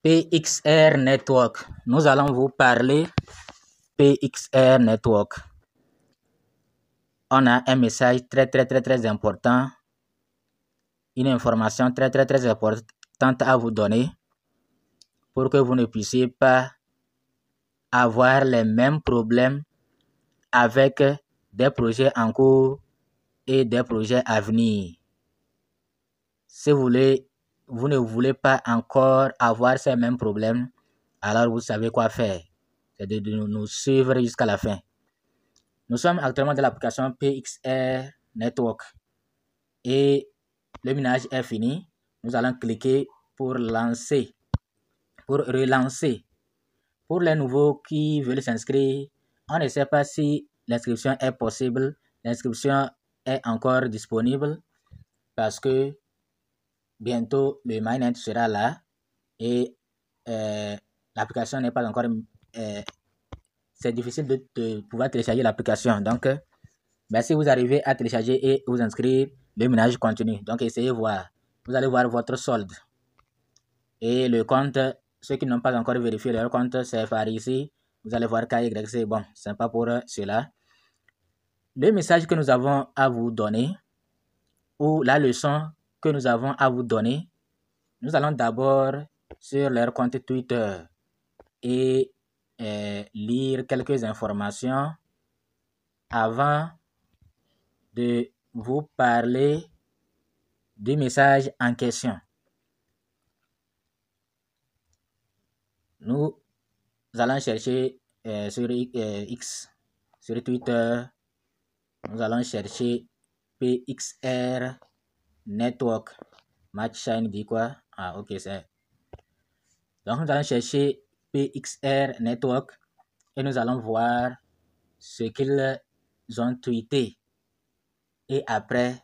PXR Network. Nous allons vous parler PXR Network. On a un message très important, une information très importante à vous donner pour que vous ne puissiez pas avoir les mêmes problèmes avec des projets en cours et des projets à venir. Si vous ne voulez pas encore avoir ces mêmes problèmes, alors vous savez quoi faire. C'est de nous suivre jusqu'à la fin. Nous sommes actuellement dans l'application PXR Network et le minage est fini. Nous allons cliquer pour lancer, pour relancer. Pour les nouveaux qui veulent s'inscrire, on ne sait pas si l'inscription est possible. L'inscription est encore disponible parce que bientôt le mainnet sera là et l'application n'est pas encore... c'est difficile de pouvoir télécharger l'application. Donc, si vous arrivez à télécharger et vous inscrire, le minage continue. Donc, essayez voir. Vous allez voir votre solde. Et le compte, ceux qui n'ont pas encore vérifié leur compte, c'est par ici. Vous allez voir KYC. Bon, c'est pas pour cela. Le message que nous avons à vous donner, ou la leçon que nous avons à vous donner, nous allons d'abord sur leur compte Twitter et lire quelques informations avant de vous parler du message en question. Nous allons chercher sur X, sur Twitter, nous allons chercher PXR Network. Matchshine dit quoi? Ah, ok, c'est. Donc, nous allons chercher PXR Network et nous allons voir ce qu'ils ont tweeté. Et après,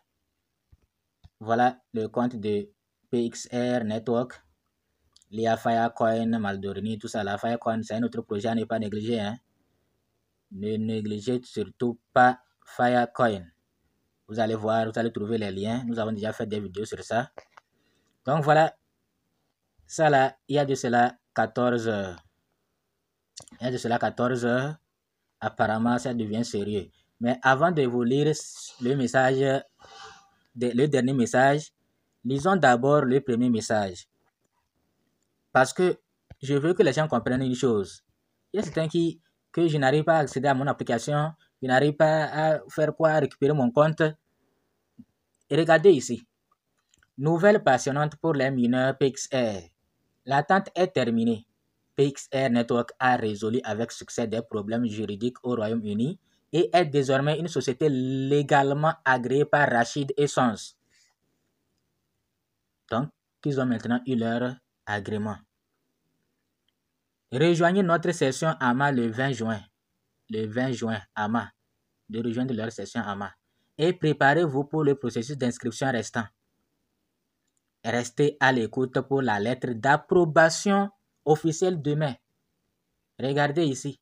voilà le compte de PXR Network. Il y a Filecoin, Maldorini, tout ça. La Filecoin, c'est un autre projet à ne pas négliger. Hein. Ne négligez surtout pas Filecoin. Vous allez voir, vous allez trouver les liens. Nous avons déjà fait des vidéos sur ça. Donc voilà, ça là, il y a de cela 14 heures. Il y a de cela 14 heures. Apparemment, ça devient sérieux. Mais avant de vous lire le message, le dernier message, lisons d'abord le premier message. Parce que je veux que les gens comprennent une chose. Il y a certains que je n'arrive pas à accéder à mon application, je n'arrive pas à faire quoi, récupérer mon compte. Et regardez ici. Nouvelle passionnante pour les mineurs PXR. L'attente est terminée. PXR Network a résolu avec succès des problèmes juridiques au Royaume-Uni et est désormais une société légalement agréée par Rachid et Sons. Donc, ils ont maintenant eu leur agrément. Rejoignez notre session AMA le 20 juin. Le 20 juin, AMA. De rejoindre leur session AMA. Et préparez-vous pour le processus d'inscription restant. Restez à l'écoute pour la lettre d'approbation officielle demain. Regardez ici.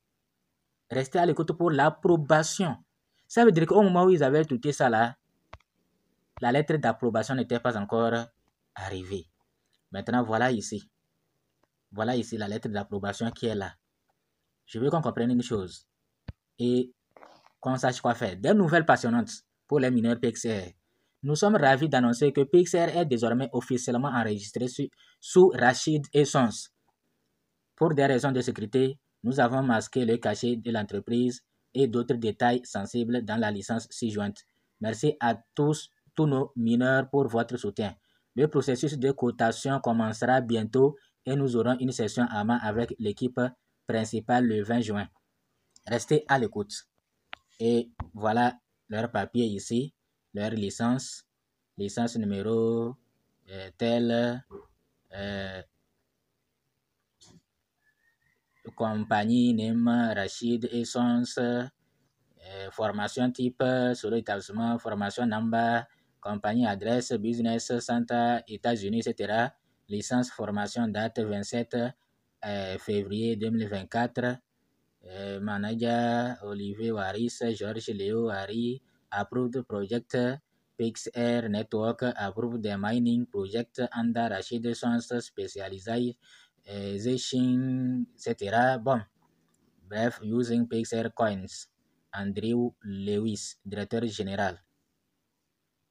Restez à l'écoute pour l'approbation. Ça veut dire qu'au moment où ils avaient tout ça là, la lettre d'approbation n'était pas encore arrivée. Maintenant, voilà ici. Voilà ici la lettre d'approbation qui est là. Je veux qu'on comprenne une chose et qu'on sache quoi faire. Des nouvelles passionnantes pour les mineurs PXR. Nous sommes ravis d'annoncer que PXR est désormais officiellement enregistré sous Rachid et Sons. Pour des raisons de sécurité, nous avons masqué le cachet de l'entreprise et d'autres détails sensibles dans la licence ci-jointe. Merci à tous nos mineurs pour votre soutien. Le processus de cotation commencera bientôt et nous aurons une session AMA avec l'équipe principale le 20 juin. Restez à l'écoute. Et voilà leur papier ici, leur licence numéro tel, compagnie, name, Rachid et Sons, formation type, solo établissement, formation number, compagnie, adresse, business, centre, États-Unis, etc. Licence, formation, date 27 février 2024. Manager, Olivier Waris, Georges Léo Harry, approved project, PXR Network, approved the mining project under Rachid Sons, Zeshin, etc. Bon, bref, using PXR coins. Andrew Lewis, directeur général.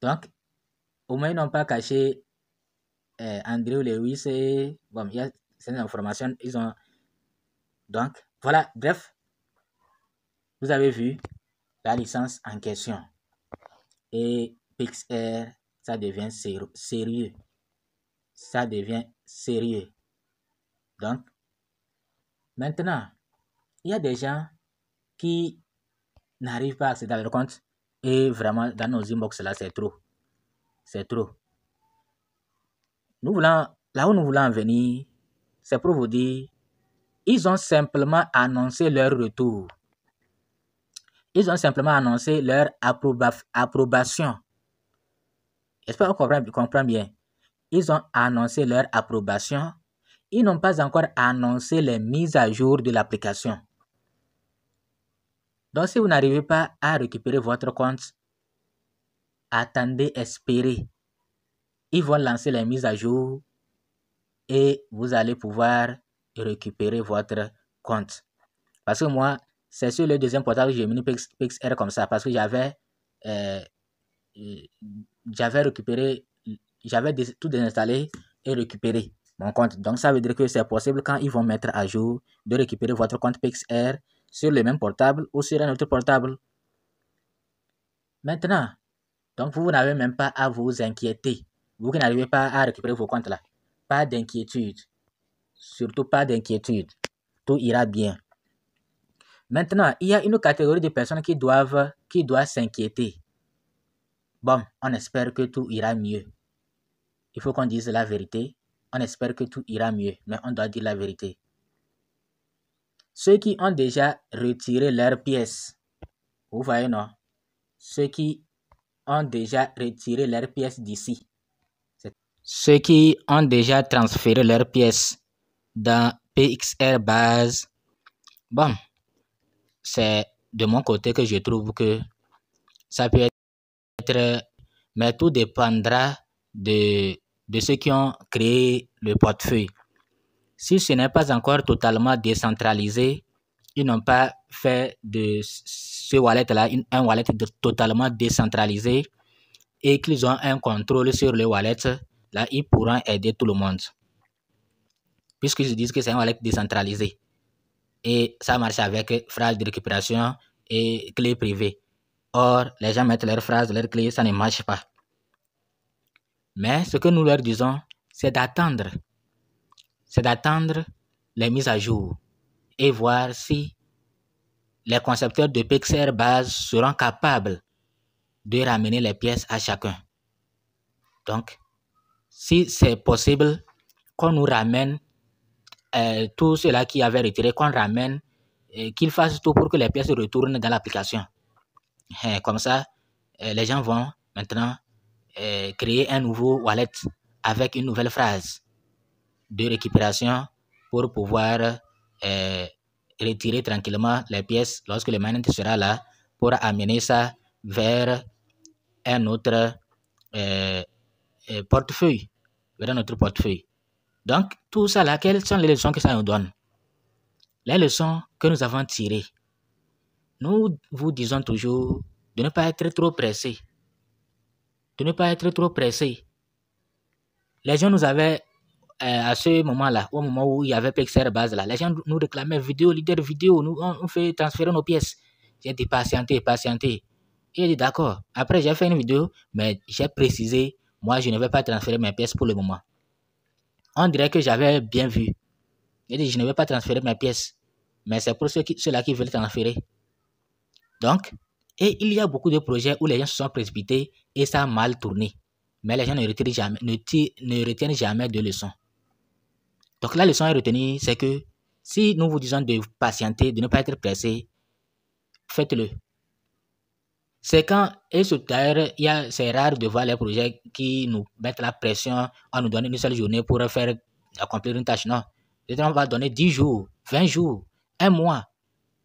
Donc, au moins, ils n'ont pas caché Andrew Lewis et bon, il y a ces informations, ils ont. Donc, voilà, bref, vous avez vu la licence en question. Et PXR, ça devient sérieux. Ça devient sérieux. Donc, maintenant, il y a des gens qui n'arrivent pas à accéder à leur compte. Et vraiment, dans nos inbox, là, c'est trop. C'est trop. Là où nous voulons en venir, c'est pour vous dire, ils ont simplement annoncé leur retour. Ils ont simplement annoncé leur approbation. J'espère qu'on comprend bien. Ils ont annoncé leur approbation. Ils n'ont pas encore annoncé les mises à jour de l'application. Donc, si vous n'arrivez pas à récupérer votre compte, attendez, espérez. Ils vont lancer les mises à jour et vous allez pouvoir récupérer votre compte. Parce que moi, c'est sur le deuxième portable que j'ai mis PXR comme ça. Parce que j'avais récupéré, j'avais tout désinstallé et récupéré mon compte. Donc, ça veut dire que c'est possible quand ils vont mettre à jour de récupérer votre compte PXR sur le même portable ou sur un autre portable. Maintenant, donc vous n'avez même pas à vous inquiéter. Vous qui n'arrivez pas à récupérer vos comptes là. Pas d'inquiétude. Surtout pas d'inquiétude. Tout ira bien. Maintenant, il y a une catégorie de personnes qui doivent s'inquiéter. Bon, on espère que tout ira mieux. Il faut qu'on dise la vérité. On espère que tout ira mieux, mais on doit dire la vérité. Ceux qui ont déjà retiré leurs pièces, vous voyez non? Ceux qui ont déjà retiré leurs pièces d'ici. Ceux qui ont déjà transféré leurs pièces dans PXR base, bon, c'est de mon côté que je trouve que ça peut être, mais tout dépendra de ceux qui ont créé le portefeuille. Si ce n'est pas encore totalement décentralisé, ils n'ont pas fait de ce wallet-là un wallet totalement décentralisé et qu'ils ont un contrôle sur le wallet, là, ils pourront aider tout le monde. Puisqu'ils disent que c'est un wallet décentralisé. Et ça marche avec phrase de récupération et clé privée. Or, les gens mettent leurs phrases, leurs clés, ça ne marche pas. Mais ce que nous leur disons, c'est d'attendre. C'est d'attendre les mises à jour et voir si les concepteurs de PXR base seront capables de ramener les pièces à chacun. Donc, si c'est possible, qu'on nous ramène tout cela qui avait retiré, qu'on ramène, qu'ils fassent tout pour que les pièces retournent dans l'application. Comme ça, les gens vont maintenant créer un nouveau wallet avec une nouvelle phrase de récupération pour pouvoir retirer tranquillement les pièces lorsque le mainnet sera là pour amener ça vers un autre portefeuille. Vers notre portefeuille. Donc, tout ça là, quelles sont les leçons que ça nous donne? Les leçons que nous avons tirées. Nous vous disons toujours de ne pas être trop pressé. De ne pas être trop pressé. Les gens nous avaient, à ce moment-là, au moment où il y avait PXR base là, les gens nous réclamaient vidéo, leader vidéo, nous on fait transférer nos pièces. J'ai dit patienter. Et j'ai dit d'accord. Après, j'ai fait une vidéo, mais j'ai précisé, moi, je ne vais pas transférer mes pièces pour le moment. On dirait que j'avais bien vu. J'ai dit, je ne vais pas transférer mes pièces. Mais c'est pour ceux-là qui veulent transférer. Donc, et il y a beaucoup de projets où les gens se sont précipités et ça a mal tourné. Mais les gens ne retiennent jamais de leçons. Donc la leçon à retenir, c'est que si nous vous disons de patienter, de ne pas être pressé, faites-le. C'est quand, et d'ailleurs, c'est rare de voir les projets qui nous mettent la pression en nous donnant une seule journée pour accomplir une tâche. Non. On va donner 10 jours, 20 jours, 1 mois.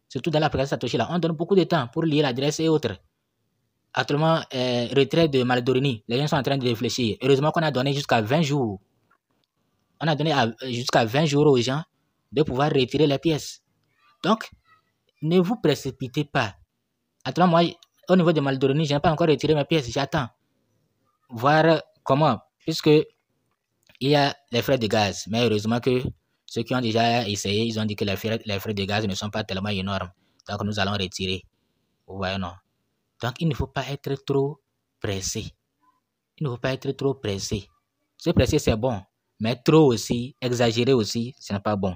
Surtout dans l'application Satoshi, là, on donne beaucoup de temps pour lire l'adresse et autres. Actuellement, retrait de Maldorini, les gens sont en train de réfléchir. Heureusement qu'on a donné jusqu'à 20 jours. on a donné jusqu'à 20 jours aux gens de pouvoir retirer les pièces. Donc, ne vous précipitez pas. Attends, moi, au niveau de Maldoroni, je n'ai pas encore retiré mes pièces. J'attends. Voir comment. Puisque il y a les frais de gaz. Mais heureusement que ceux qui ont déjà essayé, ils ont dit que les frais de gaz ne sont pas tellement énormes. Donc, nous allons retirer. Vous voyez, non? Donc, il ne faut pas être trop pressé. Il ne faut pas être trop pressé. Se presser, c'est bon. Mais trop aussi, exagérer aussi, ce n'est pas bon.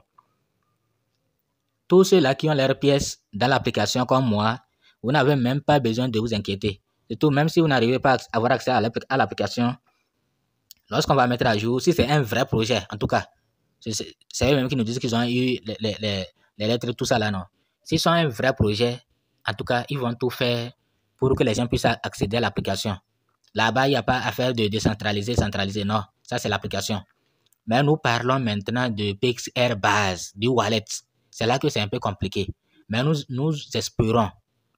Tous ceux-là qui ont leurs pièces dans l'application comme moi, vous n'avez même pas besoin de vous inquiéter. Surtout, même si vous n'arrivez pas à avoir accès à l'application, lorsqu'on va mettre à jour, si c'est un vrai projet, en tout cas, c'est eux-mêmes qui nous disent qu'ils ont eu les lettres, tout ça là, non. S'ils sont un vrai projet, en tout cas, ils vont tout faire pour que les gens puissent accéder à l'application. Là-bas, il n'y a pas à faire de décentraliser, centraliser, non. Ça, c'est l'application. Mais nous parlons maintenant de PXR base, du wallet. C'est là que c'est un peu compliqué. Mais nous espérons,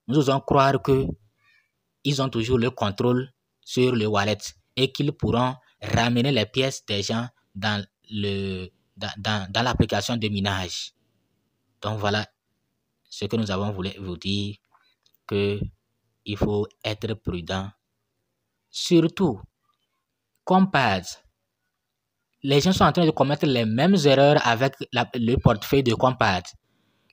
nous osons croire qu'ils ont toujours le contrôle sur le wallet et qu'ils pourront ramener les pièces des gens dans l'application de minage. Donc voilà ce que nous avons voulu vous dire, qu'il faut être prudent. Surtout, Compadre, les gens sont en train de commettre les mêmes erreurs avec le portefeuille de Compadre.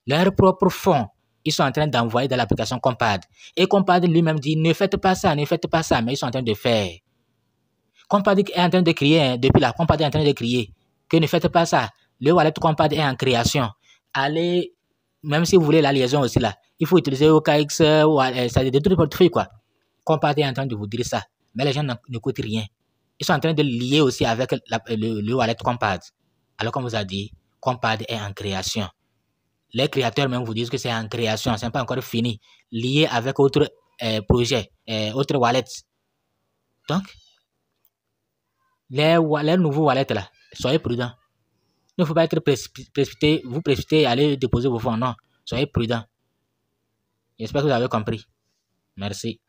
Leurs propres fonds, ils sont en train d'envoyer dans l'application Compadre. Et Compadre lui-même dit, ne faites pas ça, mais ils sont en train de faire. Compadre est en train de crier, depuis là, Compadre est en train de crier que ne faites pas ça. Le wallet Compadre est en création. Allez, même si vous voulez la liaison aussi là, il faut utiliser OKX, ça des trucs portefeuille quoi. Compadre est en train de vous dire ça, mais les gens n'écoutent rien. Ils sont en train de lier aussi avec le wallet Compadre. Alors comme vous a dit, Compadre est en création. Les créateurs même vous disent que c'est en création, ce n'est pas encore fini. Lié avec autre projet, autre wallet. Donc, les nouveaux wallets là, soyez prudents. Il ne faut pas être précipité, vous précipiter et aller déposer vos fonds. Non, soyez prudents. J'espère que vous avez compris. Merci.